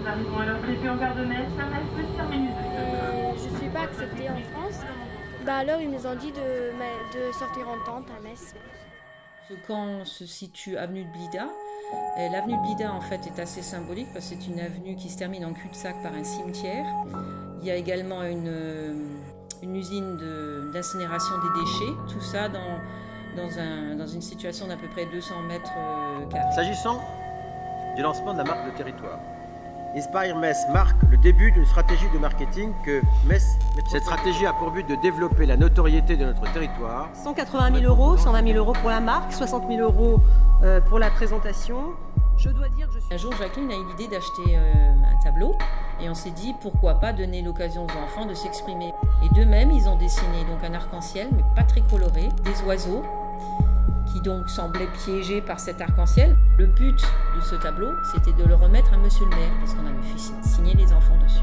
Nous arrivons à l'heure prévue en gare de Metz. La messe peut se terminer de Je ne suis pas acceptée en France. Alors ils nous ont dit de sortir en tente à Metz. Ce camp se situe avenue de Blida. L'avenue de Blida en fait est assez symbolique parce que c'est une avenue qui se termine en cul-de-sac par un cimetière. Il y a également une usine d'incinération des déchets, tout ça dans une situation d'à peu près 200 mètres carrés. S'agissant du lancement de la marque de territoire, Inspire Metz marque le début d'une stratégie de marketing que Metz. Cette stratégie a pour but de développer la notoriété de notre territoire. 180 000 euros, 120 000 euros pour la marque, 60 000 euros pour la présentation. Je dois dire que je suis... Un jour, Jacqueline a eu l'idée d'acheter un tableau et on s'est dit pourquoi pas donner l'occasion aux enfants de s'exprimer. Et d'eux-mêmes, ils ont dessiné donc un arc-en-ciel, mais pas très coloré, des oiseaux qui donc semblaient piégés par cet arc-en-ciel. Le but de ce tableau, c'était de le remettre à Monsieur le maire, parce qu'on avait fait signer les enfants dessus.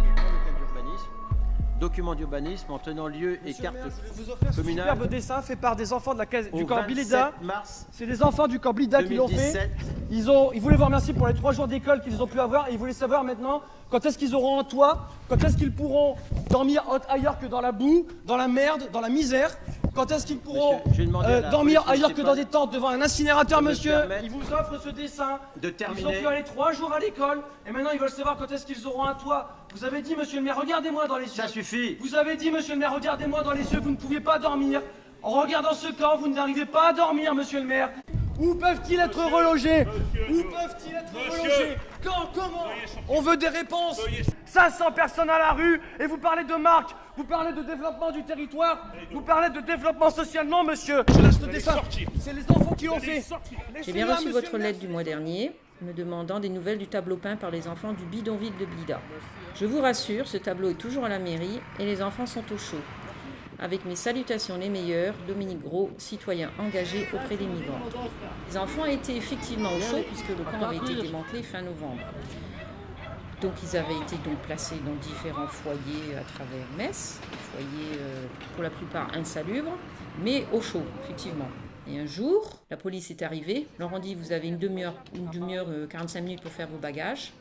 Document d'urbanisme en tenant lieu et carte Je vais vous offrir ce communale. superbe dessin fait par des enfants de du Au camp 27 Blida. mars C'est des enfants du camp Blida qui l'ont fait. 2017. Ils voulaient vous remercier pour les 3 jours d'école qu'ils ont pu avoir et ils voulaient savoir maintenant quand est-ce qu'ils auront un toit, quand est-ce qu'ils pourront dormir ailleurs que dans la boue, dans la merde, dans la misère. Quand est-ce qu'ils pourront Monsieur, j'ai demandé à la dormir police ailleurs que dans des tentes devant un incinérateur, de me monsieur. permettre Ils vous offrent ce dessin. de Ils ont terminer. pu aller 3 jours à l'école et maintenant ils veulent savoir quand est-ce qu'ils auront un toit. Vous avez dit, monsieur le maire, regardez-moi dans les yeux. Ça suffit. Vous avez dit, monsieur le maire, regardez-moi dans les yeux, vous ne pouviez pas dormir. En regardant ce camp, vous n'arrivez pas à dormir, monsieur le maire. Où peuvent-ils être relogés? Où peuvent-ils être relogés? Quand? Comment? On veut des réponses. 500 personnes à la rue et vous parlez de marque, vous parlez de développement du territoire, vous parlez de développement social. Non, monsieur, je laisse le dessin. C'est les enfants qui l'ont fait. J'ai bien reçu votre lettre du mois dernier, me demandant des nouvelles du tableau peint par les enfants du bidonville de Blida. Je vous rassure, ce tableau est toujours à la mairie et les enfants sont au chaud. Avec mes salutations les meilleures, Dominique Gros, citoyen engagé auprès des migrants. Les enfants étaient effectivement au chaud puisque le camp avait été démantelé fin novembre. Donc ils avaient été donc placés dans différents foyers à travers Metz, des foyers pour la plupart insalubres, mais au chaud, effectivement. Et un jour, la police est arrivée, leur ont dit vous avez une demi-heure, 45 minutes pour faire vos bagages,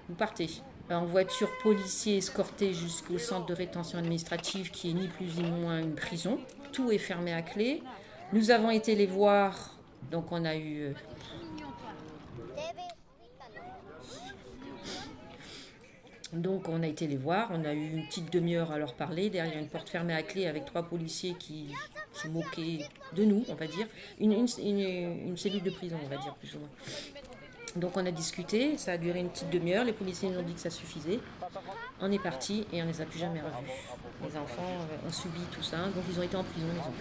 vous partez. En voiture, policier escorté jusqu'au centre de rétention administrative qui est ni plus ni moins une prison. Tout est fermé à clé. Nous avons été les voir, donc on a eu... Donc on a été les voir, on a eu une petite demi-heure à leur parler, derrière une porte fermée à clé avec 3 policiers qui se moquaient de nous, on va dire. Une cellule de prison, on va dire, plus ou moins. Donc on a discuté, ça a duré une petite demi-heure, les policiers nous ont dit que ça suffisait. On est parti et on ne les a plus jamais revus. Les enfants ont subi tout ça, donc ils ont été en prison, les enfants.